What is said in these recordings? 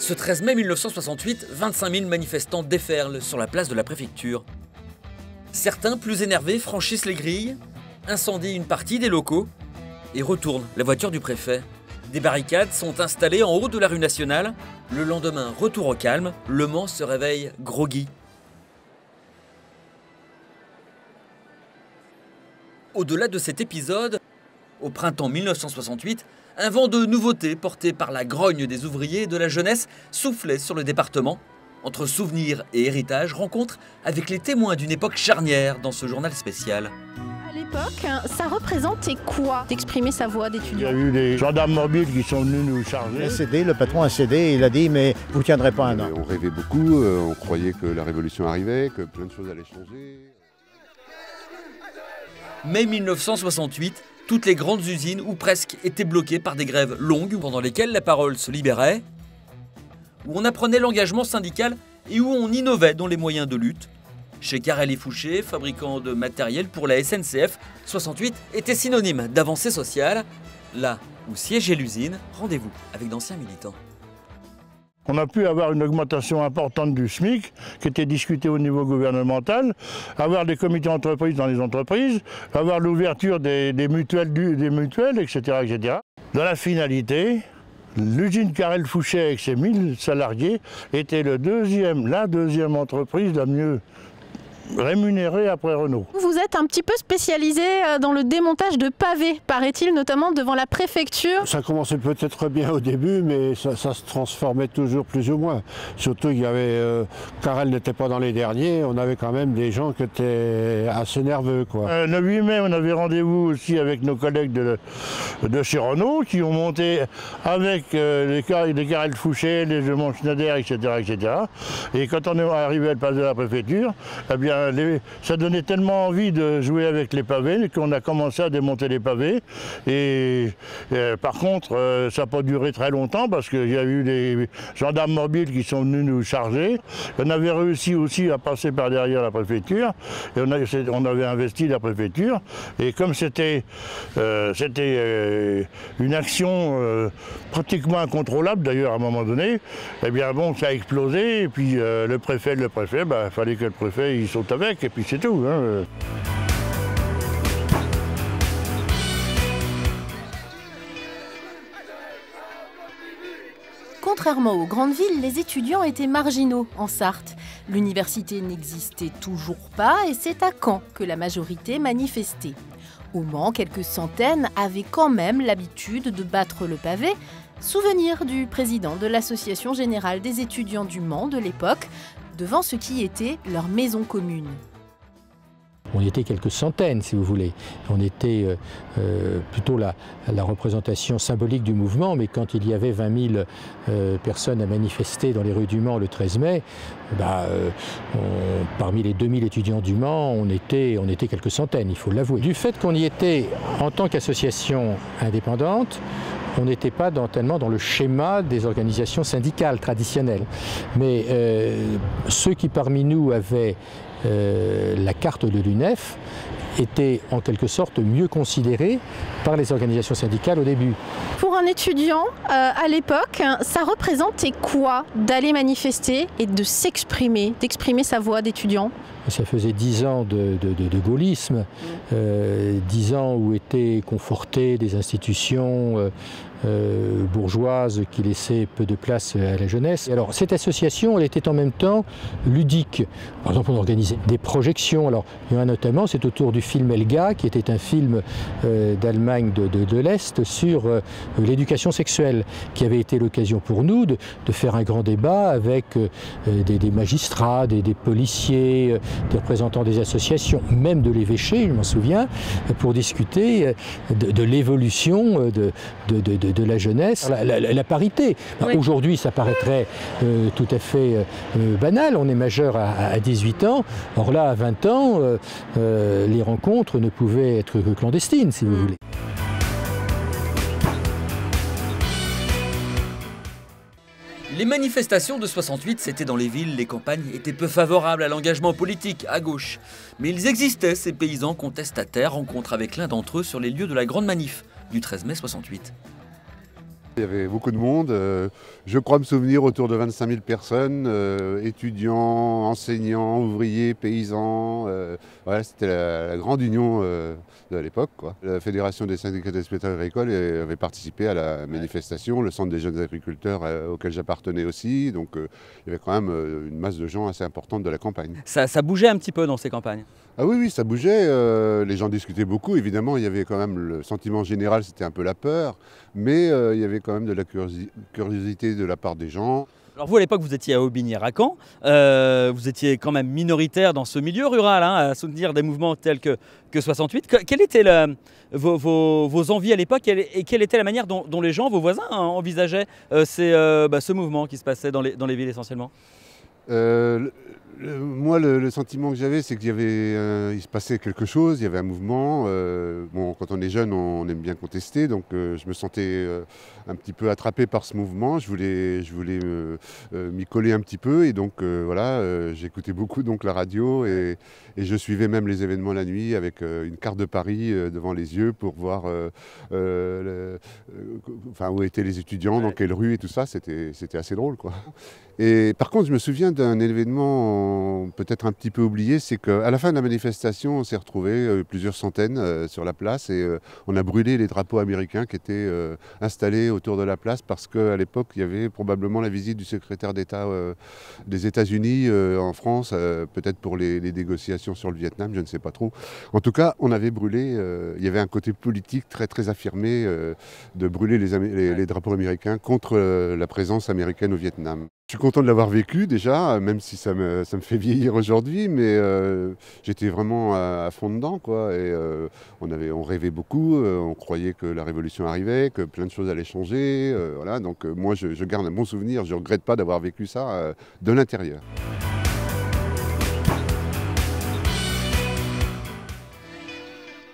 Ce 13 mai 1968, 25 000 manifestants déferlent sur la place de la préfecture. Certains, plus énervés, franchissent les grilles, incendient une partie des locaux et retournent la voiture du préfet. Des barricades sont installées en haut de la rue nationale. Le lendemain, retour au calme, Le Mans se réveille groggy. Au-delà de cet épisode, au printemps 1968, un vent de nouveautés porté par la grogne des ouvriers et de la jeunesse soufflait sur le département. Entre souvenirs et héritage, rencontre avec les témoins d'une époque charnière dans ce journal spécial. À l'époque, ça représentait quoi d'exprimer sa voix d'étudiant? Il y a eu des gendarmes mobiles qui sont venus nous charger. Le patron a cédé, il a dit mais vous ne tiendrez pas un an. On rêvait beaucoup, on croyait que la révolution arrivait, que plein de choses allaient changer. Mai 1968, toutes les grandes usines, ou presque, étaient bloquées par des grèves longues pendant lesquelles la parole se libérait, où on apprenait l'engagement syndical et où on innovait dans les moyens de lutte. Chez Carrel et Fouché, fabricant de matériel pour la SNCF, 68 était synonyme d'avancée sociale. Là où siégeait l'usine, rendez-vous avec d'anciens militants. On a pu avoir une augmentation importante du SMIC qui était discutée au niveau gouvernemental, avoir des comités d'entreprise dans les entreprises, avoir l'ouverture des mutuelles, etc., etc. Dans la finalité, l'usine Carrel Fouché avec ses 1000 salariés était la deuxième entreprise la mieux rémunérée après Renault. Vous êtes un petit peu spécialisé dans le démontage de pavés, paraît-il, notamment devant la préfecture. Ça commençait peut-être bien au début, mais ça se transformait toujours plus ou moins. Surtout qu'il y avait, Carrel n'était pas dans les derniers, on avait quand même des gens qui étaient assez nerveux, quoi. Le 8 mai, on avait rendez-vous aussi avec nos collègues de chez Renault qui ont monté avec les Carrel Fouché, les Jumont Schneider, etc., etc. Et quand on est arrivé à la place de la préfecture, eh bien, ça donnait tellement envie de jouer avec les pavés qu'on a commencé à démonter les pavés. Et par contre, ça n'a pas duré très longtemps parce qu'il y a eu des gendarmes mobiles qui sont venus nous charger. On avait réussi aussi à passer par derrière la préfecture et on avait investi la préfecture. Et comme c'était une action pratiquement incontrôlable d'ailleurs à un moment donné, eh bien bon, ça a explosé. Et puis le préfet, il fallait que le préfet il saute avec et puis c'est tout. Hein. Contrairement aux grandes villes, les étudiants étaient marginaux en Sarthe. L'université n'existait toujours pas et c'est à Caen que la majorité manifestait. Au Mans, quelques centaines avaient quand même l'habitude de battre le pavé. Souvenir du président de l'Association générale des étudiants du Mans de l'époque, devant ce qui était leur maison commune. On était quelques centaines, si vous voulez. On était plutôt la représentation symbolique du mouvement, mais quand il y avait 20 000 personnes à manifester dans les rues du Mans le 13 mai, parmi les 2000 étudiants du Mans, on était quelques centaines, il faut l'avouer. Du fait qu'on y était en tant qu'association indépendante, on n'était pas tellement dans le schéma des organisations syndicales traditionnelles. Mais ceux qui parmi nous avaient la carte de l'UNEF étaient en quelque sorte mieux considérés par les organisations syndicales au début. Pour un étudiant, à l'époque, ça représentait quoi d'aller manifester et de s'exprimer, d'exprimer sa voix d'étudiant? Ça faisait 10 ans de gaullisme, 10 ans où étaient confortées des institutions bourgeoises qui laissaient peu de place à la jeunesse. Alors cette association, elle était en même temps ludique. Par exemple, on organisait des projections. Alors il y en a notamment, c'est autour du film Elga, qui était un film d'Allemagne de l'Est sur l'éducation sexuelle, qui avait été l'occasion pour nous de faire un grand débat avec des magistrats, des policiers, des représentants des associations, même de l'évêché, je m'en souviens, pour discuter de l'évolution de la jeunesse, la parité. Oui. Aujourd'hui, ça paraîtrait tout à fait banal, on est majeur à 18 ans, or là, à 20 ans, les rencontres ne pouvaient être que clandestines, si vous voulez. Les manifestations de 68, c'était dans les villes, les campagnes étaient peu favorables à l'engagement politique, à gauche. Mais ils existaient, ces paysans contestataires, rencontre avec l'un d'entre eux sur les lieux de la grande manif du 13 mai 68. Il y avait beaucoup de monde, je crois me souvenir autour de 25 000 personnes, étudiants, enseignants, ouvriers, paysans. Voilà, c'était la grande union de l'époque, quoi. La Fédération des syndicats des exploitants agricoles avait participé à la manifestation, le Centre des jeunes agriculteurs auquel j'appartenais aussi. Donc il y avait quand même une masse de gens assez importante de la campagne. Ça bougeait un petit peu dans ces campagnes. Ah oui, oui, ça bougeait. Les gens discutaient beaucoup. Évidemment, il y avait quand même le sentiment général, c'était un peu la peur. Mais il y avait quand même de la curiosité de la part des gens. Alors vous, à l'époque, vous étiez à Aubigné-Racan. Vous étiez quand même minoritaire dans ce milieu rural, hein, à soutenir des mouvements tels que 68. Quelle était vos envies à l'époque et quelle était la manière dont les gens, vos voisins, hein, envisageaient ce mouvement qui se passait dans les villes essentiellement? Moi, le sentiment que j'avais, c'est qu'il se passait quelque chose, il y avait un mouvement. Bon, quand on est jeune, on aime bien contester, donc je me sentais un petit peu attrapé par ce mouvement. Je voulais m'y coller un petit peu, et donc voilà, j'écoutais beaucoup donc la radio et je suivais même les événements la nuit avec une carte de Paris devant les yeux pour voir où étaient les étudiants, dans quelle rue et tout ça. C'était assez drôle, quoi. Et par contre, je me souviens d'un événement peut-être un petit peu oublié, c'est qu'à la fin de la manifestation, on s'est retrouvés plusieurs centaines sur la place et on a brûlé les drapeaux américains qui étaient installés autour de la place parce qu'à l'époque, il y avait probablement la visite du secrétaire d'État des États-Unis en France, peut-être pour les négociations sur le Vietnam, je ne sais pas trop. En tout cas, on avait brûlé, il y avait un côté politique très très affirmé de brûler les drapeaux américains contre la présence américaine au Vietnam. Je suis content de l'avoir vécu déjà, même si ça me fait vieillir aujourd'hui, mais j'étais vraiment à fond dedans, quoi. Et on rêvait beaucoup, on croyait que la révolution arrivait, que plein de choses allaient changer. Voilà, donc moi je garde un bon souvenir, je ne regrette pas d'avoir vécu ça de l'intérieur.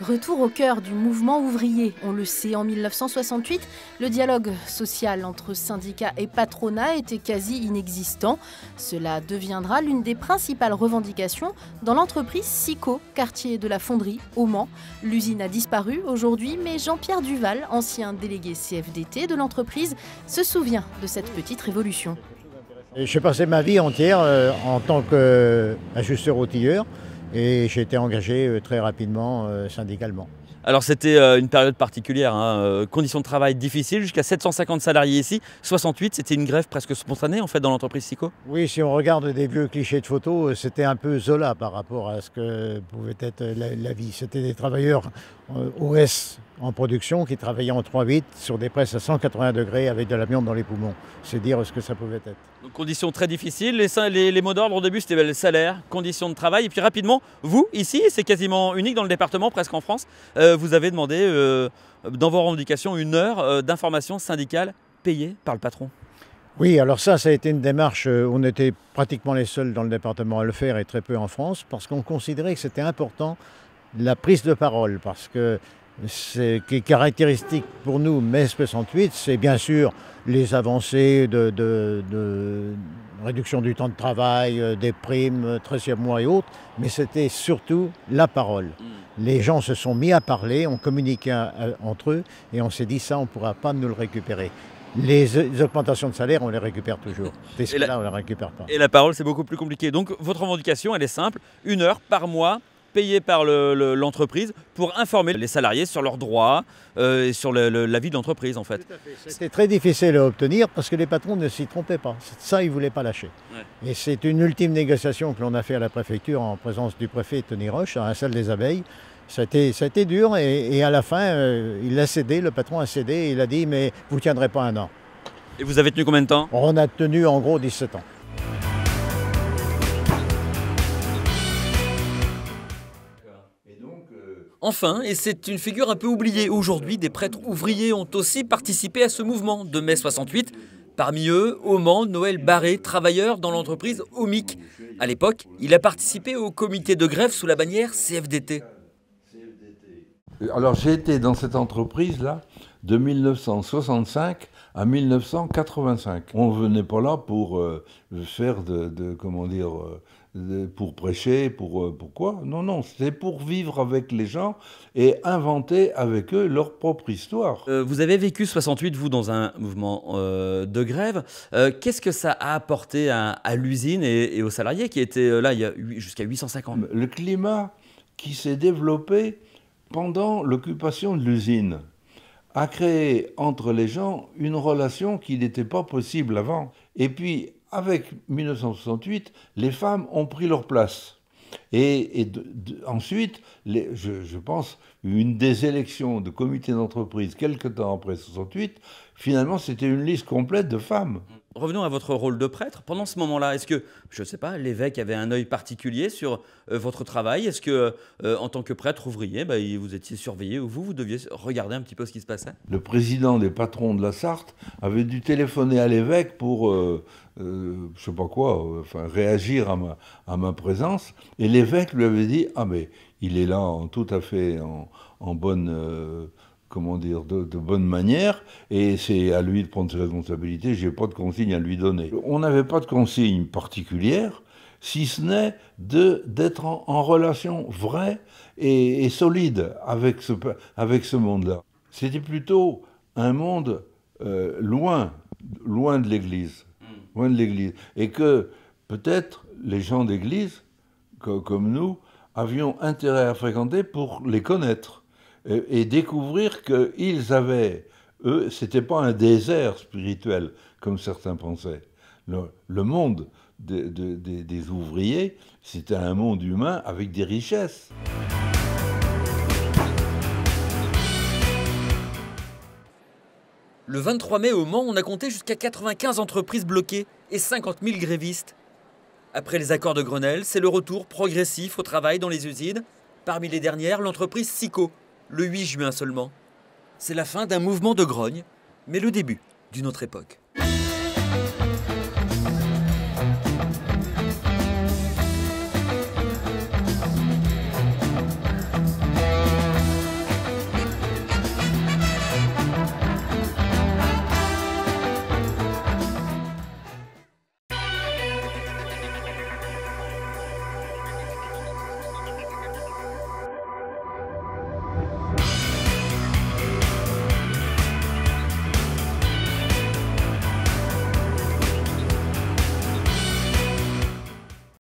Retour au cœur du mouvement ouvrier. On le sait, en 1968, le dialogue social entre syndicats et patronat était quasi inexistant. Cela deviendra l'une des principales revendications dans l'entreprise SICO, quartier de la Fonderie, au Mans. L'usine a disparu aujourd'hui, mais Jean-Pierre Duval, ancien délégué CFDT de l'entreprise, se souvient de cette petite révolution. J'ai passé ma vie entière en tant qu'ajusteur outilleur. Et j'ai été engagé très rapidement syndicalement. Alors c'était une période particulière, hein, conditions de travail difficiles, jusqu'à 750 salariés ici. 68, c'était une grève presque spontanée en fait dans l'entreprise SICO. Oui, si on regarde des vieux clichés de photos, c'était un peu Zola par rapport à ce que pouvait être la vie. C'était des travailleurs OS en production qui travaillaient en 3-8 sur des presses à 180 degrés avec de l'amiante dans les poumons. C'est dire ce que ça pouvait être. Donc, conditions très difficiles. Les mots d'ordre au début c'était le salaire, conditions de travail. Et puis rapidement, vous ici, c'est quasiment unique dans le département, presque en France, vous avez demandé dans vos revendications 1 heure d'information syndicale payée par le patron. Oui, alors ça a été une démarche, on était pratiquement les seuls dans le département à le faire et très peu en France, parce qu'on considérait que c'était important la prise de parole, parce que ce qui est caractéristique pour nous, mai 68, c'est bien sûr les avancées de réduction du temps de travail, des primes, 13e mois et autres, mais c'était surtout la parole. Les gens se sont mis à parler, on communiquait entre eux et on s'est dit ça, on ne pourra pas nous le récupérer. Les augmentations de salaire, on les récupère toujours. Et là, on ne les récupère pas. Et la parole, c'est beaucoup plus compliqué. Donc votre revendication, elle est simple, 1 heure par mois payé par l'entreprise pour informer les salariés sur leurs droits et sur la vie de l'entreprise en fait. C'était très difficile à obtenir parce que les patrons ne s'y trompaient pas. Ça, ils ne voulaient pas lâcher. Ouais. Et c'est une ultime négociation que l'on a fait à la préfecture en présence du préfet Tony Roche à la salle des abeilles. Ça a été dur et à la fin, il a cédé, le patron a cédé et il a dit « mais vous ne tiendrez pas 1 an ». Et vous avez tenu combien de temps? On a tenu en gros 17 ans. Enfin, et c'est une figure un peu oubliée aujourd'hui, des prêtres ouvriers ont aussi participé à ce mouvement de mai 68. Parmi eux, au Mans, Noël Barré, travailleur dans l'entreprise OMIC. À l'époque, il a participé au comité de grève sous la bannière CFDT. Alors j'ai été dans cette entreprise-là de 1965 à 1985. On ne venait pas là pour faire pour prêcher, pourquoi? Non, non, c'est pour vivre avec les gens et inventer avec eux leur propre histoire. Vous avez vécu 68, vous, dans un mouvement de grève. Qu'est-ce que ça a apporté à l'usine et aux salariés qui étaient là il y a jusqu'à 850? Le climat qui s'est développé pendant l'occupation de l'usine a créé entre les gens une relation qui n'était pas possible avant. Et puis, avec 1968, les femmes ont pris leur place. Et ensuite, je pense, une des élections de comité d'entreprise, quelque temps après 68, finalement, c'était une liste complète de femmes. Revenons à votre rôle de prêtre. Pendant ce moment-là, est-ce que, je ne sais pas, l'évêque avait un œil particulier sur votre travail? Est-ce que, en tant que prêtre ouvrier, vous étiez surveillé ou vous deviez regarder un petit peu ce qui se passait? Le président des patrons de la Sarthe avait dû téléphoner à l'évêque pour, je ne sais pas quoi, réagir à ma présence. Et l'évêque lui avait dit « Ah mais il est là tout à fait en bonne... comment dire, de bonne manière, et c'est à lui de prendre ses responsabilités, je n'ai pas de consigne à lui donner. » On n'avait pas de consigne particulière, si ce n'est d'être en relation vraie et solide avec ce monde-là. C'était plutôt un monde loin de l'Église, loin de l'Église, et que peut-être les gens d'Église, comme nous, avions intérêt à fréquenter pour les connaître. Et découvrir qu'ils avaient, eux, c'était pas un désert spirituel, comme certains pensaient. Le monde des ouvriers, c'était un monde humain avec des richesses. Le 23 mai, au Mans, on a compté jusqu'à 95 entreprises bloquées et 50 000 grévistes. Après les accords de Grenelle, c'est le retour progressif au travail dans les usines. Parmi les dernières, l'entreprise Sico, le 8 juin seulement. C'est la fin d'un mouvement de grogne, mais le début d'une autre époque.